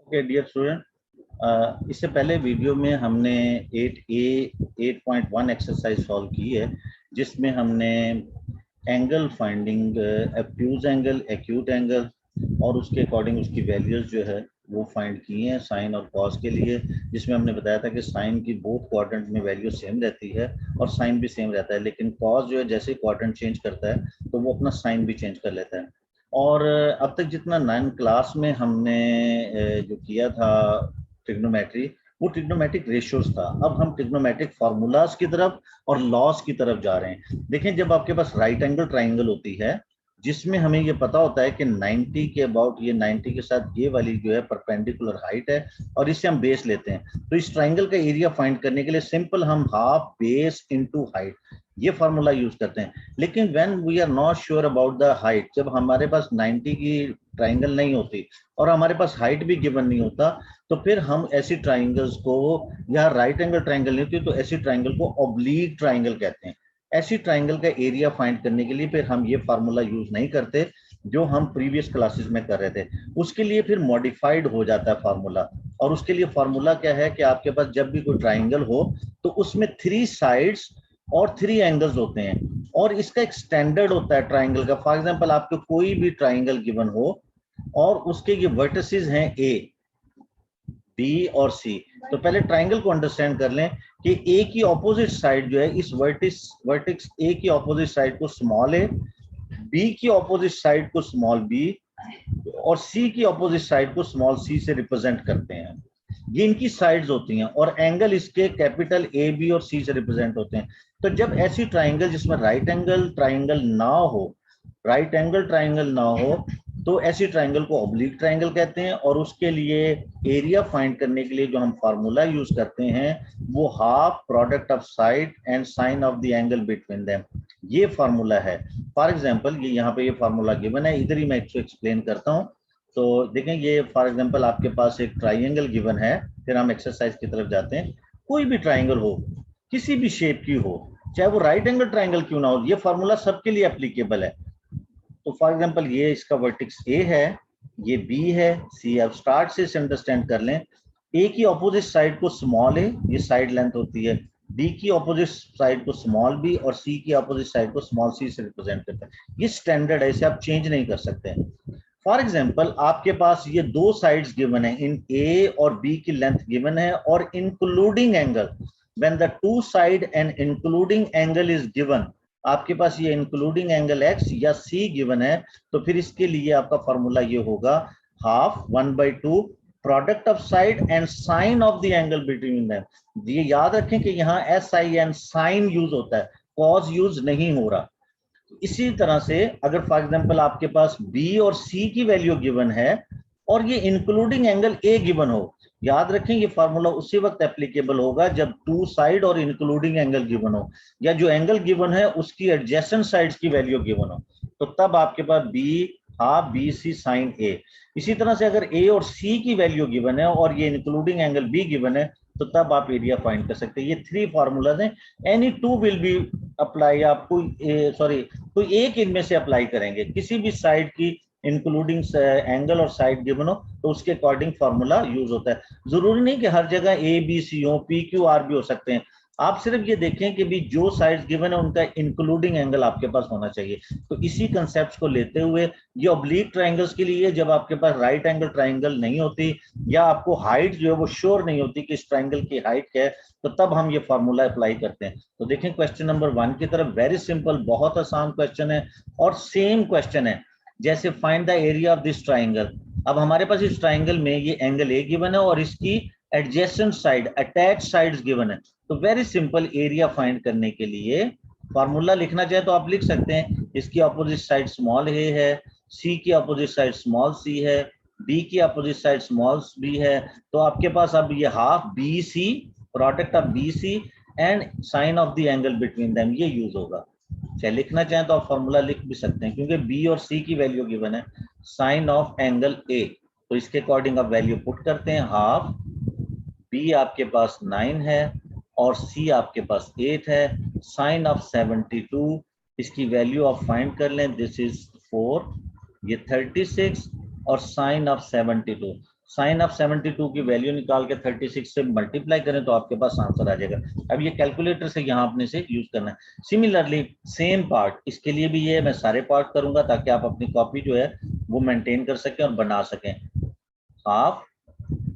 Okay dear student, इससे पहले video में हमने 8.1 एक्सरसाइज सॉल्व की है, जिसमें हमने angle finding, acute angle, acute angle और उसके अकॉर्डिंग उसकी वैल्यूज जो है वो फाइंड की हैं साइन और कॉस के लिए। जिसमें हमने बताया था कि साइन की बोथ क्वाड्रेंट में वैल्यू सेम रहती है और साइन भी सेम रहता है, लेकिन कॉस जो है जैसे क्वाड्रेंट चेंज करता है तो वो अपना साइन भी चेंज कर लेता है। और अब तक जितना 9 क्लास में हमने जो किया था ट्रिग्नोमेट्री, वो ट्रिग्नोमेट्रिक रेशियोज था। अब हम ट्रिग्नोमेट्रिक फार्मूलाज की तरफ और लॉस की तरफ जा रहे हैं। देखें, जब आपके पास राइट एंगल ट्राइंगल होती है जिसमें हमें ये पता होता है कि 90 के अबाउट, ये 90 के साथ ये वाली जो है परपेंडिकुलर हाइट है और इससे हम बेस लेते हैं, तो इस ट्राइंगल का एरिया फाइंड करने के लिए सिंपल हम हाफ बेस इनटू हाइट ये फार्मूला यूज करते हैं। लेकिन when we are not sure about the height, जब हमारे पास 90 की ट्राइंगल नहीं होती और हमारे पास हाइट भी गिवन नहीं होता, तो फिर हम ऐसी ट्राइंगल्स को, या राइट एंगल ट्राइंगल नहीं होती तो ऐसी ट्राइंगल को ऑब्लीक ट्राइंगल कहते हैं। ऐसी ट्राइंगल का एरिया फाइंड करने के लिए फिर हम ये फार्मूला यूज नहीं करते जो हम प्रीवियस क्लासेस में कर रहे थे। उसके लिए फिर मॉडिफाइड हो जाता है फार्मूला। और उसके लिए फार्मूला क्या है कि आपके पास जब भी कोई ट्राइंगल हो तो उसमें 3 साइड्स और 3 एंगल्स होते हैं, और इसका एक स्टैंडर्ड होता है ट्राइंगल का। फॉर एग्जांपल, आपको कोई भी ट्राइंगल गिवन हो और उसके ये वर्टिसेस हैं ए, बी और सी, तो पहले ट्राइंगल को अंडरस्टैंड कर लें कि ए की ऑपोजिट साइड जो है, इस वर्टिक्स ए की ऑपोजिट साइड को स्मॉल ए, बी की ऑपोजिट साइड को स्मॉल बी और सी की ऑपोजिट साइड को स्मॉल सी से रिप्रेजेंट करते हैं। ये इनकी साइड्स होती हैं और एंगल इसके कैपिटल ए बी और सी से रिप्रेजेंट होते हैं। तो जब ऐसी ट्राइंगल जिसमें राइट एंगल ट्राइंगल ना हो तो ऐसी ट्राइंगल को ऑब्लिक ट्राइंगल कहते हैं। और उसके लिए एरिया फाइंड करने के लिए जो हम फार्मूला यूज करते हैं वो half product of side and sine of the angle between them, ये फार्मूला है। फॉर एग्जांपल, ये यहाँ पे ये फार्मूला गिवन है, इधर ही मैं इसको एक्सप्लेन करता हूँ। तो देखें, ये फॉर एग्जांपल आपके पास एक ट्राइंगल गिवन है, फिर हम एक्सरसाइज की तरफ जाते हैं। कोई भी ट्राइंगल हो, किसी भी शेप की हो, चाहे वो राइट एंगल ट्राइंगल क्यों ना हो, ये फार्मूला सबके लिए एप्लीकेबल है। तो फॉर एग्जांपल, ये इसका वर्टेक्स ए है, ये बी है, सी। अब स्टार्ट से इसे अंडरस्टैंड कर लें। ए की ऑपोजिट साइड को स्मॉल ए, ये साइड लेंथ होती है, बी की ऑपोजिट साइड को स्मॉल बी और सी की ऑपोजिट साइड को स्मॉल सी से रिप्रेजेंट करता है। ये स्टैंडर्ड है, इसे आप चेंज नहीं कर सकते। फॉर एग्जाम्पल, आपके पास ये 2 साइड्स गिवन है, इन ए और बी की लेंथ गिवन है और including angle, when the 2 side and including angle is given, आपके पास ये इंक्लूडिंग एंगल एक्स या सी गिवन है, तो फिर इसके लिए आपका फॉर्मूला ये होगा half 1/2 product of side and sine of the angle between them. ये याद रखें कि यहाँ SIN साइन यूज होता है, कॉज यूज नहीं हो रहा। इसी तरह से अगर फॉर एग्जांपल आपके पास बी और सी की वैल्यू गिवन है और ये इंक्लूडिंग एंगल ए गिवन हो, याद रखें ये फार्मूला उसी वक्त एप्लीकेबल होगा जब 2 साइड और इंक्लूडिंग एंगल गिवन हो, या जो एंगल गिवन है उसकी एडजेसेंट साइड्स की वैल्यू गिवन हो, तो तब आपके पास B half B C sine A. इसी तरह से अगर ए और सी की वैल्यू गिवन है और ये इंक्लूडिंग एंगल बी गिवन है, तो तब आप एरिया फाइंड कर सकते हैं। ये 3 फार्मूलाज हैं, एनी 2 विल बी अप्लाई। आपको तो एक इनमें से अप्लाई करेंगे, किसी भी साइड की इंक्लूडिंग एंगल और साइड गिवन हो तो उसके अकॉर्डिंग फार्मूला यूज होता है। जरूरी नहीं कि हर जगह ए बी सी हो, पी क्यू आर भी हो सकते हैं। आप सिर्फ ये देखें कि भी जो साइड्स गिवन है उनका इंक्लूडिंग एंगल आपके पास होना चाहिए। तो इसी कंसेप्ट को लेते हुए ये ऑब्लिक ट्राइंगल्स के लिए, जब आपके पास राइट एंगल ट्राइंगल नहीं होती या आपको हाइट जो है वो श्योर नहीं होती कि इस ट्राइंगल की हाइट क्या है, तो तब हम ये फार्मूला अप्लाई करते हैं। तो देखें क्वेश्चन नंबर 1 की तरफ, वेरी सिंपल, बहुत आसान क्वेश्चन है और सेम क्वेश्चन है जैसे find the area of this triangle. अब हमारे पास इस ट्राइंगल में ये एंगल ए गिवन है और इसकी adjacent side, attach sides given है। तो वेरी सिंपल, एरिया फाइंड करने के लिए फार्मूला लिखना चाहे तो आप लिख सकते हैं, इसकी अपोजिट साइड स्मॉल ए है, सी की अपोजिट साइड स्मॉल सी है, बी की अपोजिट साइड स्मॉल बी है। तो आपके पास अब ये half B C, product of B C and sine of the angle between them, ये यूज होगा। चाहे लिखना चाहें तो आप फॉर्मूला लिख भी सकते हैं, क्योंकि बी और सी की वैल्यू गिवन है, साइन ऑफ एंगल ए, तो इसके अकॉर्डिंग आप वैल्यू पुट करते हैं। हाफ बी आपके पास 9 है और सी आपके पास 8 है, साइन ऑफ 72, इसकी वैल्यू आप फाइंड कर लें, दिस इज 4, ये 36 और साइन ऑफ 72। साइन ऑफ 72 की वैल्यू निकाल के 36 से मल्टीप्लाई करें तो आपके पास आंसर आ जाएगा। अब ये कैलकुलेटर से यहाँ आपने से यूज करना है। सिमिलरली सेम पार्ट इसके लिए भी ये मैं सारे पार्ट करूंगा ताकि आप अपनी कॉपी जो है वो मेंटेन कर सकें और बना सकें। हाफ,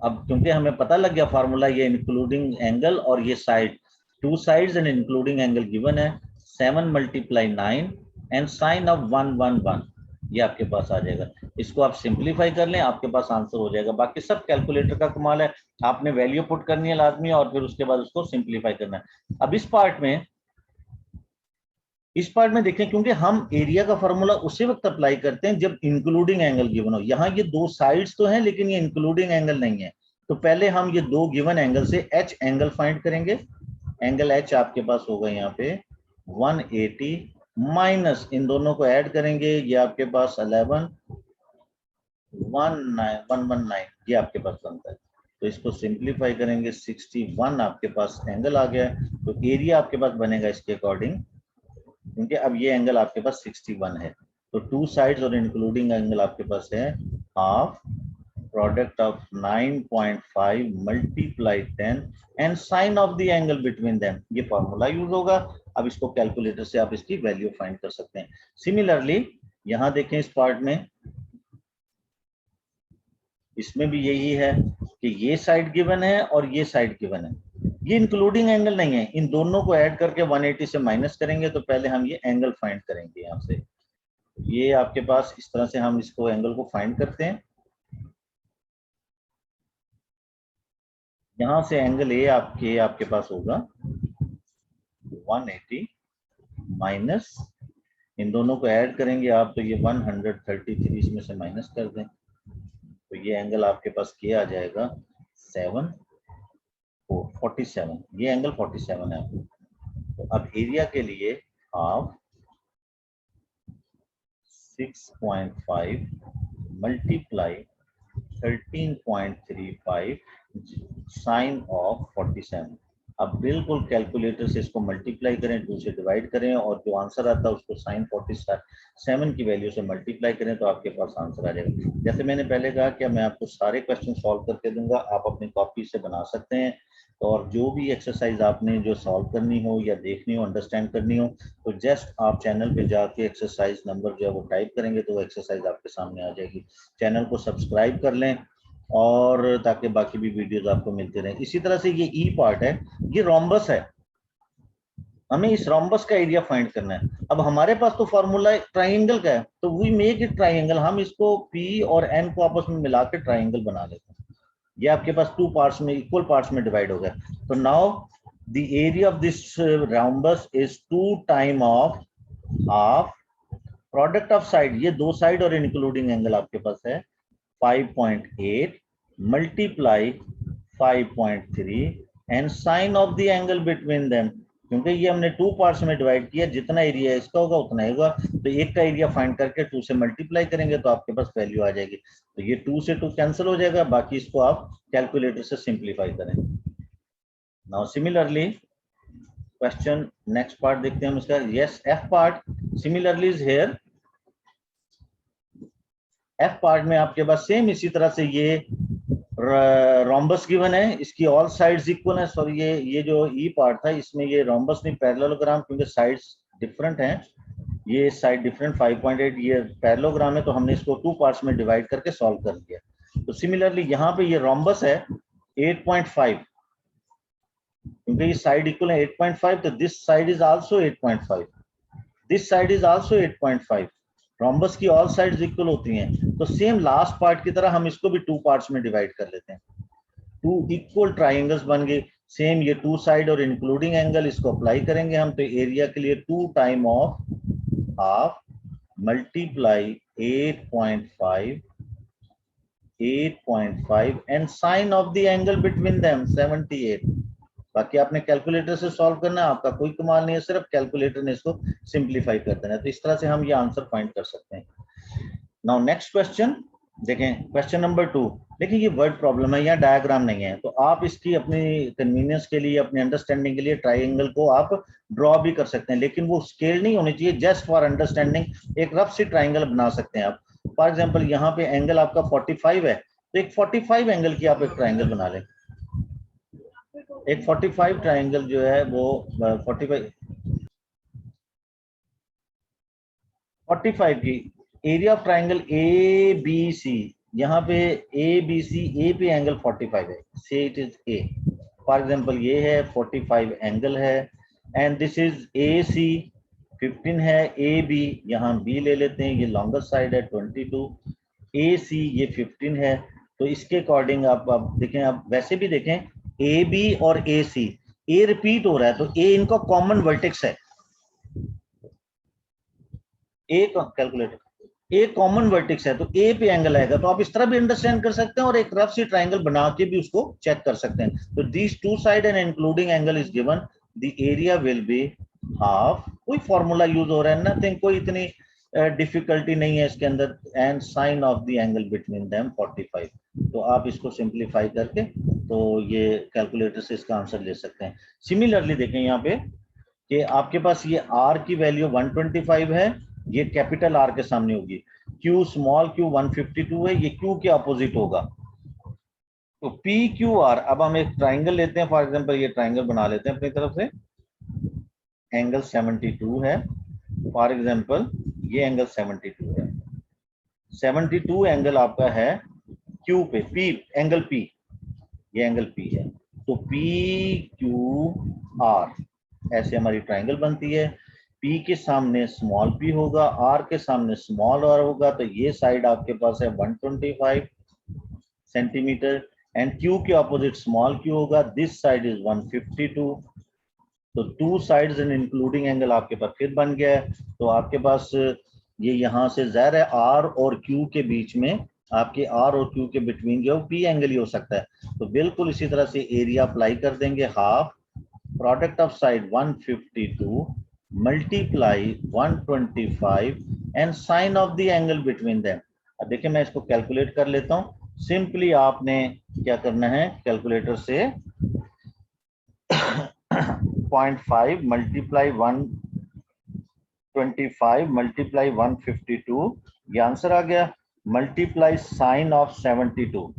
अब क्योंकि हमें पता लग गया फार्मूला, ये इंक्लूडिंग एंगल और ये side, two sides and including angle given है, 7 × 9 एंड साइन ऑफ 111 ये आपके पास आ जाएगा। इसको आप सिंप्लीफाई कर लें, आपके पास आंसर हो जाएगा। बाकी सब कैलकुलेटर का कमाल है, आपने वैल्यू पुट करनी है लाजमी और फिर उसके बाद उसको सिंप्लीफाई करना है। अब इस पार्ट में देखें, क्योंकि हम एरिया का फॉर्मूला उसी वक्त अप्लाई करते हैं जब इंक्लूडिंग एंगल गिवन हो। यहाँ ये दो साइड्स तो हैं लेकिन ये इंक्लूडिंग एंगल नहीं है, तो पहले हम ये दो गिवन एंगल से एच एंगल फाइंड करेंगे। एंगल एच आपके पास होगा यहाँ पे 180 माइनस इन दोनों को ऐड करेंगे, ये आपके पास 119 ये आपके पास बनता है। तो इसको सिंप्लीफाई करेंगे, 61 आपके पास एंगल आ गया। तो एरिया आपके पास बनेगा इसके अकॉर्डिंग, क्योंकि अब ये एंगल आपके पास 61 है। तो टू साइड्स और इंक्लूडिंग एंगल आपके पास है half product of 9.5 multiply 10 and sine of the angle between them, ये फॉर्मूला यूज होगा। अब इसको कैलकुलेटर से आप इसकी वैल्यू फाइंड कर सकते हैं। सिमिलरली यहां देखें इस पार्ट में, इसमें भी यही है कि ये साइड गिवन है और ये साइड गिवन है, ये इंक्लूडिंग एंगल नहीं है। इन दोनों को ऐड करके 180 से माइनस करेंगे, तो पहले हम ये एंगल फाइंड करेंगे। यहाँ से ये आपके पास इस तरह से हम इसको एंगल को फाइंड करते हैं। यहां से एंगल ए आपके पास होगा 180 माइनस, इन दोनों को ऐड करेंगे आप तो ये 133 इसमें से माइनस कर दें, तो ये एंगल आपके पास क्या आ जाएगा 47, ये एंगल 47 है। तो अब एरिया के लिए हाफ 6.5 मल्टीप्लाई 13.35 साइन ऑफ 47। अब बिल्कुल कैलकुलेटर से इसको मल्टीप्लाई करें, 2 से डिवाइड करें और जो आंसर आता है उसको साइन 47 की वैल्यू से मल्टीप्लाई करें तो आपके पास आंसर आ जाएगा। जैसे मैंने पहले कहा कि मैं आपको सारे क्वेश्चन सॉल्व करके दूंगा, आप अपनी कॉपी से बना सकते हैं। और जो भी एक्सरसाइज आपने जो सॉल्व करनी हो या देखनी हो, अंडरस्टैंड करनी हो, तो जस्ट आप चैनल पे जाके एक्सरसाइज नंबर जो है वो टाइप करेंगे तो वो एक्सरसाइज आपके सामने आ जाएगी। चैनल को सब्सक्राइब कर लें और ताकि बाकी भी वीडियोस आपको मिलते रहें। इसी तरह से ये ई पार्ट है, ये रोम्बस है, हमें इस रोम्बस का एरिया फाइंड करना है। अब हमारे पास तो फॉर्मूला ट्राइंगल का है, तो वी मेक इट ट्राइंगल, हम इसको पी और एन को आपस में मिला के ट्राइंगल बना लेते हैं। ये आपके पास टू पार्ट्स में, इक्वल पार्ट्स में डिवाइड हो गया। तो now the area of this rhombus is 2 time of half product of side, ये दो साइड और इंक्लूडिंग एंगल आपके पास है 5.8 multiply 5.3 and sine of the angle between them, क्योंकि ये हमने टू पार्ट्स में डिवाइड किया, जितना एरिया इसका होगा उतना होगा, तो एक का एरिया फाइंड करके 2 से मल्टीप्लाई करेंगे तो आपके पास वैल्यू आ जाएगी। तो ये 2 से 2 कैंसिल हो जाएगा, बाकी इसको आप कैलकुलेटर से सिंप्लीफाई करें। Now similarly question next part देखते हैं हम इसका। Yes, F part similarly is here. F part में आपके पास सेम इसी तरह से ये रोम्बस गिवन है, इसकी ऑल साइड्स इक्वल है। सॉरी, ये जो ई पार्ट था इसमें ये रोम्बस नहीं पैरेललोग्राम, क्योंकि साइड्स डिफरेंट हैं, ये साइड डिफरेंट 5.8, ये पैरेललोग्राम है, तो हमने इसको 2 पार्ट्स में डिवाइड करके सॉल्व कर दिया। तो सिमिलरली यहाँ पे ये रोम्बस है 8.5, क्योंकि ये साइड इक्वल है 8.5, तो this side is also 8.5, this side is also 8.5। Rhombus की ऑल साइड्स इक्वल होती हैं, तो सेम लास्ट पार्ट की तरह हम इसको भी 2 पार्ट्स में डिवाइड कर लेते हैं। 2 इक्वल ट्राइंगल्स बन गए, सेम ये 2 साइड और इंक्लूडिंग एंगल, इसको अप्लाई करेंगे हम, तो एरिया के लिए 2 time of half multiply 8.5 and sine of the angle between them 78। बाकी आपने कैलकुलेटर से सॉल्व करना है, आपका कोई कमाल नहीं है, सिर्फ कैलकुलेटर ने इसको सिंप्लीफाई कर देना है। तो इस तरह से हम ये आंसर फाइंड कर सकते हैं। नाउ नेक्स्ट क्वेश्चन देखें, क्वेश्चन नंबर 2। देखिए ये वर्ड प्रॉब्लम है, यहाँ डायग्राम नहीं है, तो आप इसकी अपनी कन्वीनियंस के लिए, अपनी अंडरस्टैंडिंग के लिए ट्राइंगल को आप ड्रॉ भी कर सकते हैं, लेकिन वो स्केल नहीं होनी चाहिए, जस्ट फॉर अंडरस्टैंडिंग एक रफ सी ट्राइंगल बना सकते हैं आप। फॉर एग्जाम्पल यहाँ पे एंगल आपका 45 है, तो एक 45 एंगल की आप एक ट्राइंगल बना लें। एक 45 ट्राइंगल जो है वो 45 की area of triangle A B C, यहाँ पे ए बी सी, ए पे एंगल 45 है, से it is a. For example ये है 45 एंगल है, एंड दिस इज ए सी 15 है, ए बी यहाँ बी ले लेते हैं, ये लॉन्गर साइड है 22, ए सी ये 15 है। तो इसके अकॉर्डिंग आप देखें, आप वैसे भी देखें ए बी और ए सी, ए रिपीट हो रहा है तो ए इनका कॉमन वर्टेक्स है, ए कैलकुलेटर ए कॉमन वर्टेक्स है तो ए पे एंगल आएगा। तो आप इस तरह भी अंडरस्टैंड कर सकते हैं और एक रफ सी ट्राइंगल बना के भी उसको चेक कर सकते हैं। तो these two side and including angle is given, the area will be half. कोई फॉर्मूला यूज हो रहा है, नथिंग, कोई इतनी डिफिकल्टी नहीं है इसके अंदर। And sine of the angle between them 45। तो आप इसको सिंप्लीफाई करके तो ये कैलकुलेटर से इसका आंसर ले सकते हैं। सिमिलरली देखें यहाँ पे कि आपके पास ये आर की वैल्यू 125 है, ये कैपिटल आर के सामने होगी, क्यू स्मॉल क्यू 152 है, ये क्यू के अपोजिट होगा। तो पी क्यू आर, अब हम एक ट्राइंगल लेते हैं, फॉर एग्जांपल ये ट्राइंगल बना लेते हैं अपनी तरफ से, एंगल 72 है, फॉर एग्जांपल ये एंगल 72 है, 72 एंगल आपका है क्यू पे, पी एंगल पी, ये एंगल पी है। तो पी क्यू आर ऐसे हमारी ट्राइंगल बनती है। P के सामने स्मॉल p होगा, R के सामने स्मॉल r होगा, तो ये साइड आपके पास है 125 सेंटीमीटर, एंड Q के ऑपोजिट स्मॉल q होगा, दिस साइड इज 152। तो two sides and including angle आपके पास फिर बन गया है। तो आपके पास ये यहाँ से ज़ाहिर है R और Q के बीच में, आपके R और Q के बिटवीन जो P एंगल ही हो सकता है। तो बिल्कुल इसी तरह से एरिया अप्लाई कर देंगे, half product of side 152 multiply 125 and sine of the angle between them. अब देखिए मैं इसको कैलकुलेट कर लेता हूं। सिंपली आपने क्या करना है, कैलकुलेटर से 0.5 मल्टीप्लाई 125 मल्टीप्लाई 152, ये आंसर आ गया, मल्टीप्लाई साइन ऑफ 72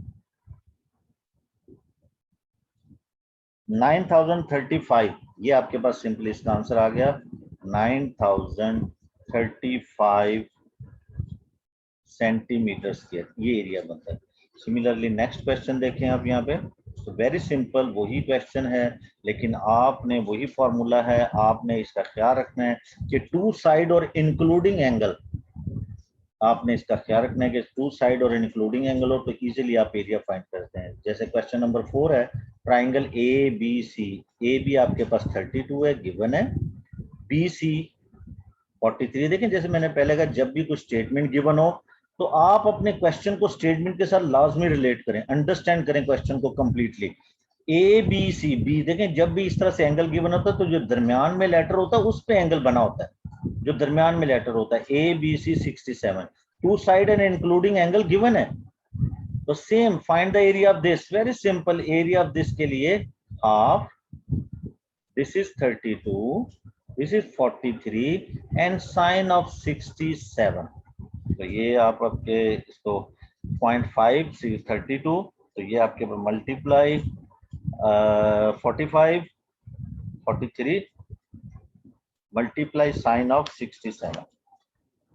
9035, ये आपके पास सिंपली इसका आंसर आ गया 9035 सेंटीमीटर स्क्वायर, ये एरिया बनता है। सिमिलरली नेक्स्ट क्वेश्चन देखें आप यहाँ पे, तो वेरी सिंपल वही क्वेश्चन है, लेकिन आपने वही फॉर्मूला है, आपने इसका ख्याल रखना है कि टू साइड और इंक्लूडिंग एंगल, आपने इसका ख्याल रखना है कि टू साइड और इंक्लूडिंग एंगल हो तो इजीली आप एरिया फाइंड करते हैं। जैसे क्वेश्चन नंबर 4 है, triangle A B C, A B आपके पास 32 है गिवन है, बी सी 43। देखें जैसे मैंने पहले कहा, जब भी कुछ स्टेटमेंट गिवन हो तो आप अपने क्वेश्चन को स्टेटमेंट के साथ लाजमी रिलेट करें, अंडरस्टैंड करें क्वेश्चन को completely. A B C B, देखें जब भी इस तरह से एंगल गिवन होता है तो जो दरमियान में लेटर होता है उस पे एंगल बना होता है, जो दरमियान में लेटर होता है, A B C 67, two side and including angle given है। तो same find the area of this, very simple, area of this के लिए half, this is 32, this is 43 and sine of 67। तो ये आप आपके इसको 0.5 से 32, तो ये आपके मल्टीप्लाई 45 43 मल्टीप्लाई साइन ऑफ 67,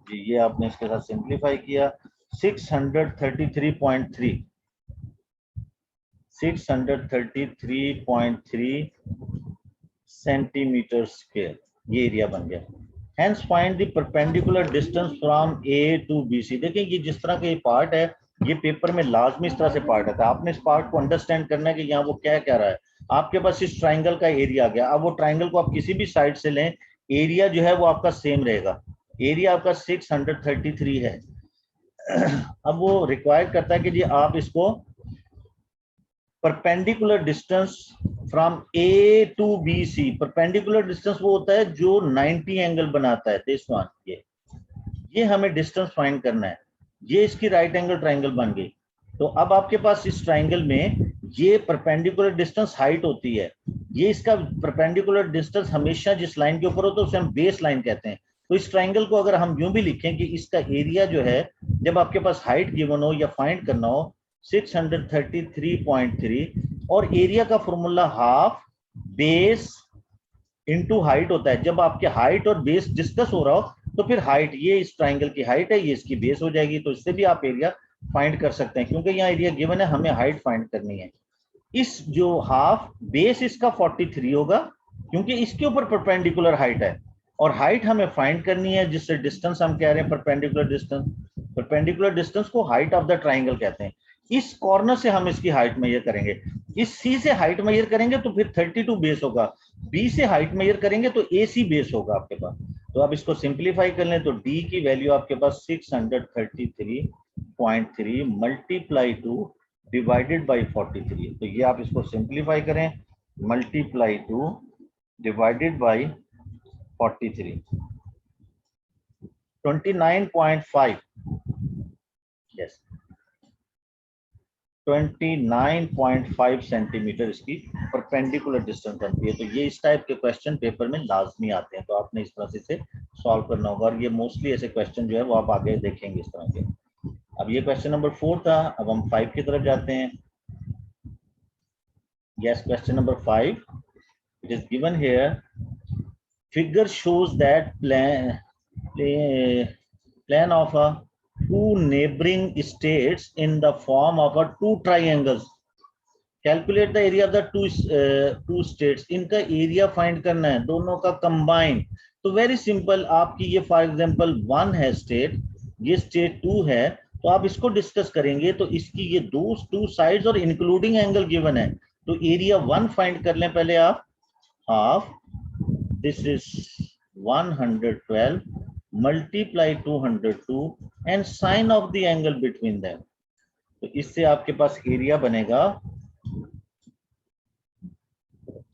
जी ये आपने इसके साथ सिंप्लीफाई किया, 633.3 सेंटीमीटर स्क्वायर, ये एरिया बन गया। Hence find the perpendicular distance from A to BC। देखिए ये जिस तरह का ये पार्ट है, ये पेपर में लाजमी इस तरह से पार्ट आता है, आपने इस पार्ट को अंडरस्टैंड करना है कि यहाँ वो क्या कह रहा है। आपके पास इस ट्राइंगल का एरिया आ गया, अब वो ट्राइंगल को आप किसी भी साइड से लें, एरिया जो है वो आपका सेम रहेगा, एरिया आपका 633 है। अब वो रिक्वायर करता है कि जी आप इसको perpendicular distance from A to B C, perpendicular distance वो होता है जो 90 एंगल बनाता है, दिस वन, ये हमें डिस्टेंस फाइंड करना है। ये इसकी राइट एंगल ट्राइंगल बन गई। तो अब आपके पास इस ट्राइंगल में ये परपेंडिकुलर डिस्टेंस हाइट होती है, ये इसका परपेंडिकुलर डिस्टेंस हमेशा जिस लाइन के ऊपर होता है उसे हम बेस लाइन कहते हैं। तो इस ट्राइंगल को अगर हम यूं भी लिखें कि इसका एरिया जो है, जब आपके पास हाइट गिवन हो या फाइंड करना हो, 633.3 और एरिया का formula half base into height होता है। जब आपके हाइट और बेस डिस्कस हो रहा हो तो फिर हाइट, ये इस ट्राइंगल की हाइट है, ये इसकी बेस हो जाएगी, तो इससे भी आप एरिया फाइंड कर सकते हैं। क्योंकि यहाँ एरिया गिवन है, हमें हाइट फाइंड करनी है। इस जो हाफ बेस इसका 43 होगा क्योंकि इसके ऊपर परपेंडिकुलर हाइट है, और हाइट हमें फाइंड करनी है जिससे डिस्टेंस हम कह रहे हैं परपेंडिकुलर डिस्टेंस। परपेंडिकुलर डिस्टेंस को हाइट ऑफ द ट्राइंगल कहते हैं। इस कॉर्नर से हम इसकी हाइट मेजर करेंगे, इस सी से हाइट मेजर करेंगे तो फिर 32 बेस होगा, बी से हाइट मेजर करेंगे तो ए सी बेस होगा आपके पास। तो आप इसको सिंप्लीफाई कर लें तो डी की वैल्यू आपके पास 633.3 मल्टीप्लाई टू डिवाइडेड बाई 43। तो ये आप इसको सिंप्लीफाई करें, multiply two divided by 43, 29.5, yes 29.5 centimetre इसकी परपेंडिकुलर डिस्टेंस बनती है। तो ये इस टाइप के क्वेश्चन पेपर में लाजमी आते हैं, तो आपने इस तरह से इसे सॉल्व करना होगा। और ये मोस्टली ऐसे क्वेश्चन जो है वो आप आगे देखेंगे इस तरह के। अब ये क्वेश्चन नंबर 4 था, अब हम 5 की तरफ जाते हैं। Yes, question number 5, it is given here, figure shows that plan of a two neighboring states in the form of a two triangles. Calculate the area of the two states. इनका area find करना है दोनों का combine. तो very simple, आपकी ये for example 1 है state, ये स्टेट 2 है, तो आप इसको डिस्कस करेंगे तो इसकी ये टू साइड्स और इंक्लूडिंग एंगल गिवन है। तो एरिया 1 फाइंड कर लें पहले आप, half this is 112 multiply 202 and sine of the angle between them। तो इससे आपके पास एरिया बनेगा,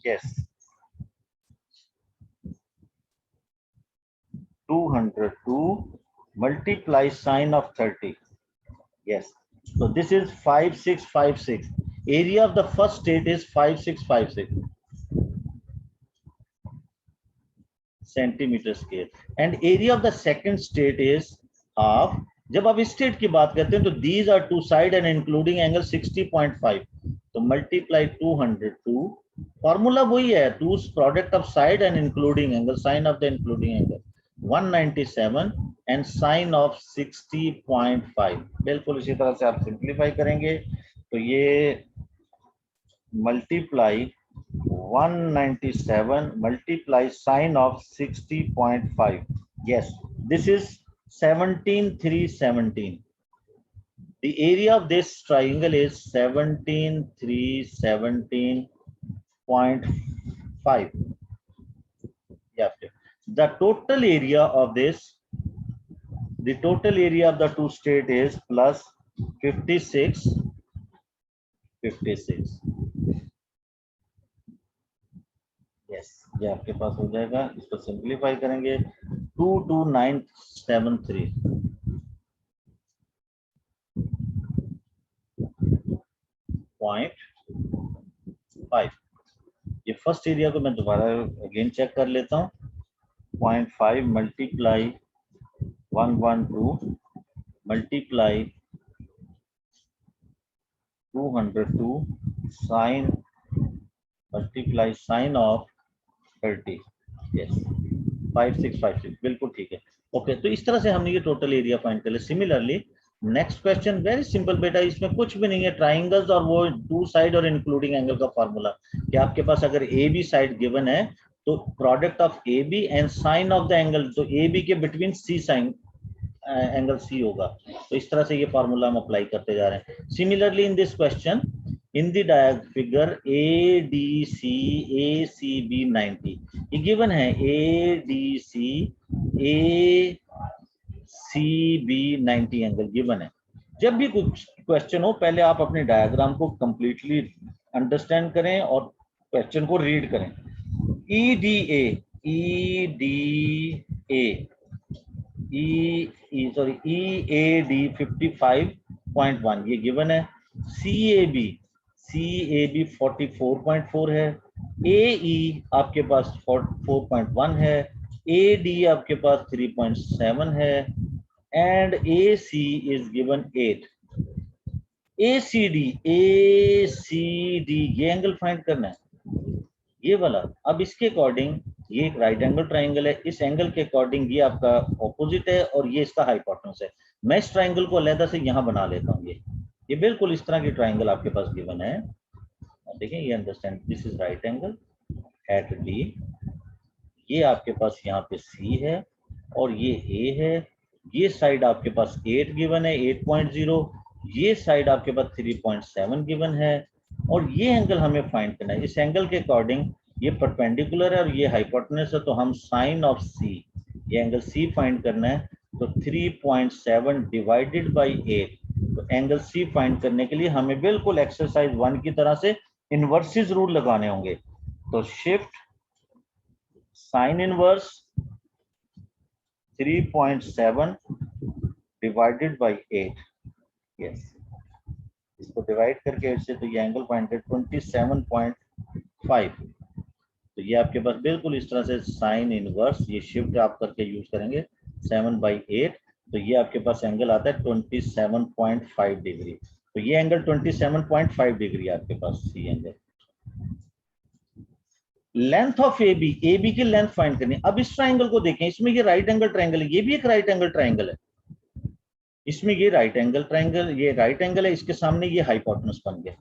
yes 202 multiply sine of 30, yes, so this is 5656। area of the first state is 5656 centimetre square and area of the second state is half. जब आप state की बात करते हैं तो these are two side and including angle 60.5, तो multiply 202, formula वही है, two product of side and including angle, sine of the including angle 197 and sine of 60.5। बिल्कुल इसी तरह से आप सिंप्लीफाई करेंगे तो ये multiply 197 multiply sine of 60.5, yes, this is 17,317। the area of this triangle is 17,317.5, yeah, the total area of this, the total area of the two state is plus 56, yes, ये आपके पास हो जाएगा। इसको सिंप्लीफाई करेंगे 22973.5। ये फर्स्ट एरिया को मैं दोबारा अगेन चेक कर लेता हूँ, 0.5 multiply 112 multiply 202 sine multiply sine of 30, yes 5656, बिल्कुल ठीक है। ओके, तो इस तरह से हमने ये टोटल एरिया फाइंड कर लिया। Similarly next question very simple बेटा, इसमें कुछ भी नहीं है, ट्राइंगल्स और वो टू साइड और इंक्लूडिंग एंगल का फॉर्मूला कि आपके पास अगर ए बी साइड गिवन है तो product of A B and sine of the angle, तो ए बी के between C sine angle C होगा। तो इस तरह से ये फॉर्मूला हम अप्लाई करते जा रहे हैं। Similarly in this question, in the figure ADC ACB 90, ये गिवन है ADC ACB 90 एंगल गिवन है। जब भी कुछ क्वेश्चन हो पहले आप अपने डायग्राम को कंप्लीटली अंडरस्टैंड करें और क्वेश्चन को रीड करें। EDA EAD 55.1 ये गिवन है। CAB 44.4 है। AE आपके पास 4.1 है। AD आपके पास 3.7 है and AC is given 8। A C D ये एंगल फाइंड करना है, ये वाला। अब इसके अकॉर्डिंग ये एक राइट एंगल ट्राइंगल है, इस एंगल के अकॉर्डिंग ये आपका ऑपोजिट है और ये इसका हाइपोटेन्यूज है। मैं इस ट्राइंगल को अलग से यहाँ बना लेता हूँ। ये बिल्कुल इस तरह की ट्राइंगल आपके पास गिवन है। देखिए ये understand, this is right angle at D, ये आपके पास यहाँ पे सी है और ये ए है, ये साइड आपके पास 8 गिवन है 8.0, ये साइड आपके पास 3.7 गिवन है और ये एंगल हमें फाइंड करना है। इस एंगल के अकॉर्डिंग ये परपेंडिकुलर है और ये हाइपोटेन्यूज है, तो हम साइन ऑफ सी, ये एंगल सी फाइंड करना है। तो 3.7 डिवाइडेड बाई 8, तो एंगल सी फाइंड करने के लिए हमें बिल्कुल एक्सरसाइज 1 की तरह से इनवर्सिस रूल लगाने होंगे। तो shift sine inverse 3.7 divided by 8, yes, इसको डिवाइड करके 8 से तो ये एंगल फाइंड कर 27.5। तो ये आपके पास बिल्कुल इस तरह से साइन इनवर्स, ये शिफ्ट आप करके यूज करेंगे 7/8, तो ये आपके पास एंगल आता है 27.5 डिग्री। तो ये एंगल 27.5 डिग्री आपके पास C angle. Length of A B की लेंथ फाइंड करनी। अब इस ट्राइंगल को देखें, इसमें ये राइट एंगल ट्राइंगल है, ये भी एक राइट एंगल ट्राइंगल है, इसमें ये राइट एंगल ट्राइंगल, ये राइट एंगल है, इसके सामने ये हाइपोटेन्यूज बन गया,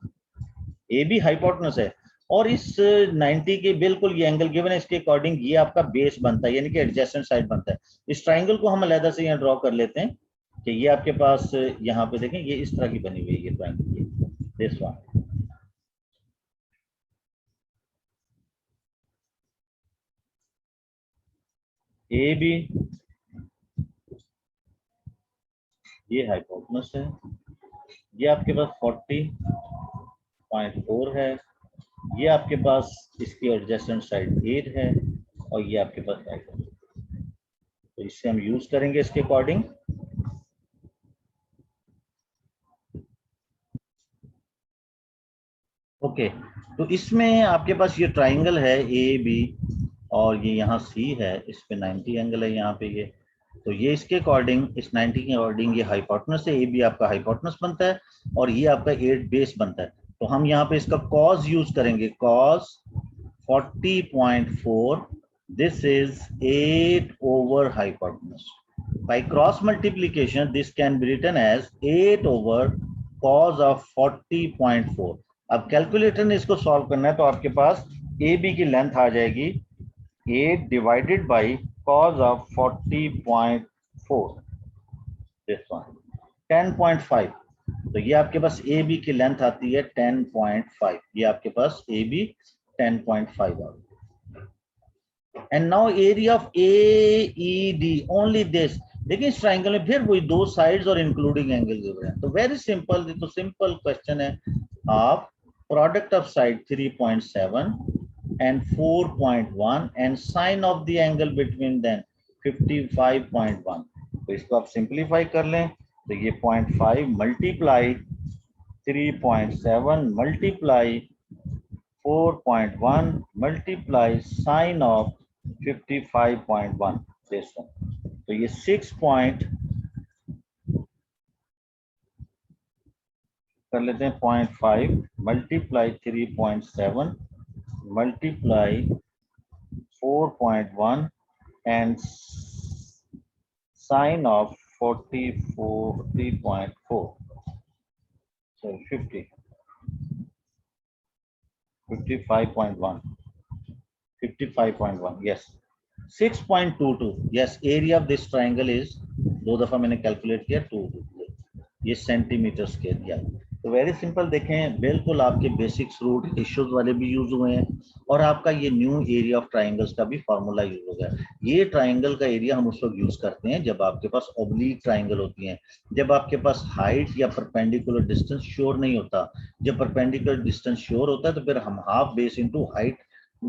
ए बी हाइपोटेन्यूज है और इस 90 के बिल्कुल ये एंगल गिवन है, इसके अकॉर्डिंग ये आपका बेस बनता है, यानी कि एडजेसेंट साइड बनता है। इस ट्राइंगल को हम अलग से यहाँ ड्रॉ कर लेते हैं कि ये आपके पास यहाँ पे देखें ये इस तरह की बनी हुई है ये triangle, this one. A B ये हाइपोटेन्यूज है, ये आपके पास 40.4 है, ये आपके पास इसकी एडजेसेंट साइड 8 है और ये आपके पास राइट है। तो इससे हम यूज करेंगे इसके अकॉर्डिंग। ओके, तो इसमें आपके पास ये ट्राइंगल है ए बी और ये यहाँ सी है, इस पे 90 एंगल है यहाँ पे ये, तो ये इसके अकॉर्डिंग इस 90 के अकॉर्डिंग ये हाइपोटेन्यूज है, ए बी आपका हाइपोटेन्यूज बनता है और ये आपका 8 बेस बनता है। तो हम यहाँ पे इसका कॉस यूज करेंगे, cos 40.4, this is 8 over hypotenuse. By cross multiplication, this can be written as 8 over cos of 40.4. अब कैलकुलेटर ने इसको सॉल्व करना है, तो आपके पास ए बी की लेंथ आ जाएगी 8 divided by cos of 40.4, this one 10.5। तो ये आपके पास ए बी की लेंथ आती है 10.5, ये आपके पास ए बी 10.5 आ गई। And now area of AED only this। देखिए इस ट्राइंगल में फिर वही दो साइड्स और इंक्लूडिंग एंगल गिव रहे हैं, तो वेरी सिंपल, तो सिंपल क्वेश्चन है, आप product of side 3.7 and 4.1 and sine of the angle between them 55.1। तो इसको आप सिंप्लीफाई कर लें, तो ये 0.5 multiply 3.7 multiply 4.1 multiply sine of 55.1, this one। तो ये 6 पॉइंट कर लेते हैं 0.5 multiply 3.7 multiply 4.1 and sine of 40.4, so 55.1, yes, 6.22, yes, area of this triangle is, दो दफा मैंने कैलकुलेट किया 2, ये सेंटीमीटर स्क्वायर दिया। तो वेरी सिंपल, देखें बिल्कुल आपके बेसिक्स रूट इश्यूज वाले भी यूज हुए हैं और आपका ये न्यू एरिया ऑफ ट्राइंगल्स का भी फार्मूला यूज हो गया। ये ट्राइंगल का एरिया हम उस वक्त यूज करते हैं जब आपके पास ऑब्लिक ट्राइंगल होती हैं, जब आपके पास हाइट या परपेंडिकुलर डिस्टेंस श्योर नहीं होता। जब परपेंडिकुलर डिस्टेंस श्योर होता है तो फिर हम half base into height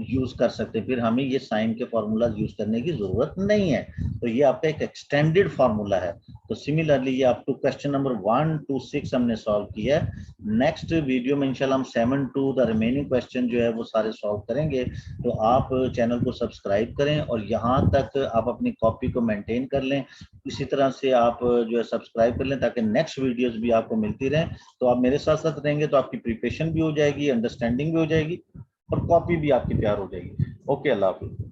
use कर सकते हैं, फिर हमें ये साइन के फार्मूला यूज करने की जरूरत नहीं है। तो ये आपका एक एक्सटेंडेड फार्मूला है। तो सिमिलरली ये आप टू क्वेश्चन नंबर 1 to 6 हमने सॉल्व किया है। नेक्स्ट वीडियो में इंशाल्लाह हम 7 to द रिमेनिंग क्वेश्चन जो है वो सारे सॉल्व करेंगे। तो आप चैनल को सब्सक्राइब करें और यहाँ तक आप अपनी कॉपी को मेंटेन कर लें। इसी तरह से आप जो है सब्सक्राइब कर लें ताकि नेक्स्ट वीडियोस भी आपको मिलती रहें। तो आप मेरे साथ साथ रहेंगे तो आपकी प्रिपरेशन भी हो जाएगी, अंडरस्टैंडिंग भी हो जाएगी और कॉपी भी आपकी तैयार हो जाएगी। ओके, अल्लाह हाफिज़।